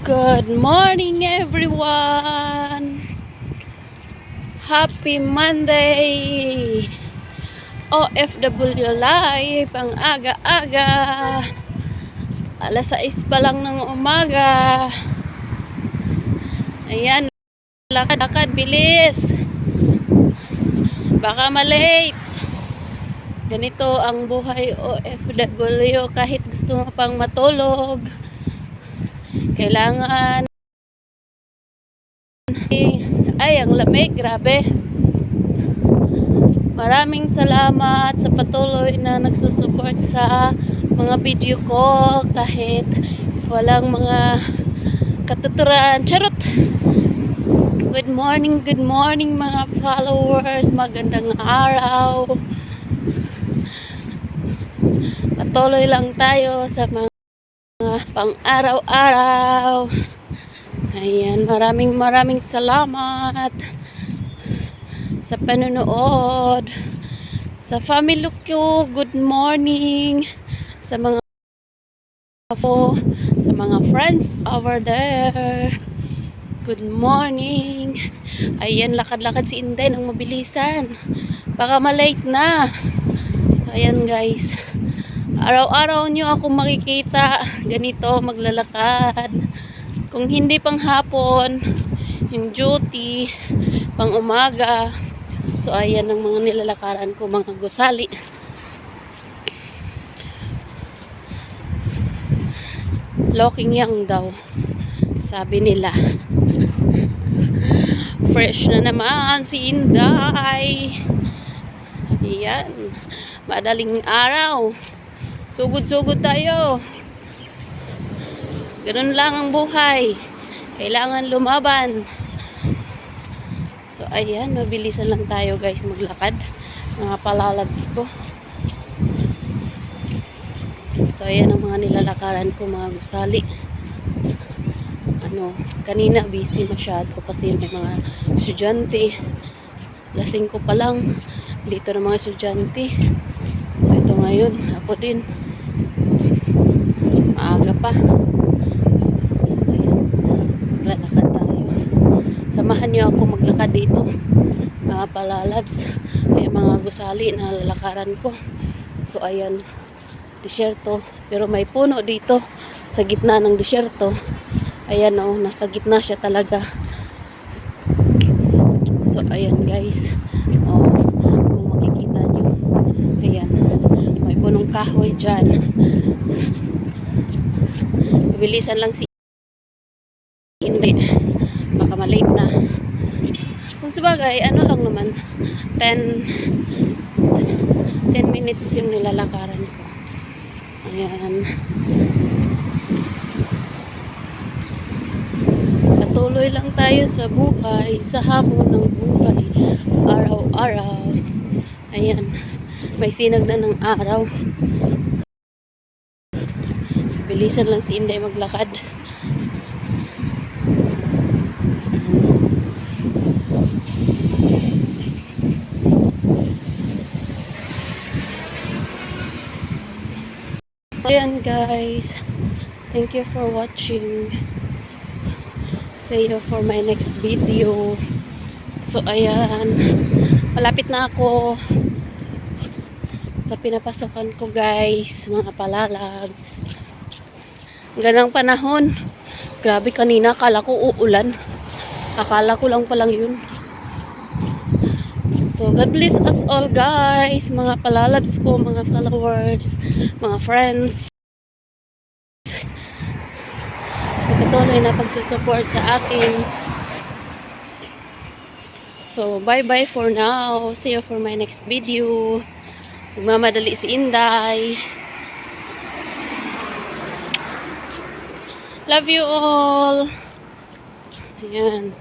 Good morning everyone! Happy Monday! OFW Live ang aga-aga. Alas 6 pa lang ng umaga. Ayan, lakad-lakad, bilis. Baka malate. Ganito ang buhay OFW kahit gusto mo pang matulog. Kailangan ay ang lamig, grabe. Maraming salamat sa patuloy na nagsusupport sa mga video ko kahit walang mga katuturan. Charot! Good morning mga followers. Magandang araw. Patuloy lang tayo sa mga pang araw-araw. Ayan, maraming salamat sa panonood. Sa family ko, good morning. Sa mga friends over there, good morning. Ayan, lakad-lakad si Inday ng mabilisan. Baka malate na. Ayan guys. Araw-araw nyo ako makikita ganito maglalakad. Kung hindi pang hapon, yung duty, pang umaga. So ayan ang mga nilalakaran ko, mga gusali. Looking young daw, sabi nila. Fresh na naman si Inday. Ayan, madaling araw. Sugod-sugod tayo. Ganun lang ang buhay. Kailangan lumaban. So, ayan. Mabilisan lang tayo guys maglakad. Mga palalabs ko. So, ayan ang mga nilalakaran ko, mga gusali. Kanina busy masyado kasi may mga estudyante. Lasing ko pa lang. Dito na mga estudyante. So, ito ngayon. Ako din. Maaga pa. So, ayan. Lalakad tayo. Samahan niyo ako maglakad dito. Mga palalabs. May mga gusali na lalakaran ko. So, ayan. Disyerto. Pero may puno dito. Sa gitna ng disyerto. Ayan o. Nasa gitna siya talaga. So, ayan guys. O, kung makikita nyo. Ayan. May punong kahoy dyan. Bilisan lang si hindi. Baka malate na. Kung sabagay, ano lang naman 10 minutes yung nilalakaran ko. Ayan. Patuloy lang tayo sa buhay, sa hamon ng buhay. Araw-araw. Ayan. May sinag na ng araw. Bilisan lang si Inday maglakad. Ayan guys. Thank you for watching. See you for my next video. So ayan. Malapit na ako sa pinapasokan ko guys. Mga palalags. Ganang panahon. Grabe, kanina akala ko uulan. Akala ko lang palang yun. So God bless us all guys. Mga palalabs ko, mga followers, mga friends. So patuloy na pagsusupport sa akin. So bye bye for now. See you for my next video. Magmamadali si Inday. Love you all. Ayan.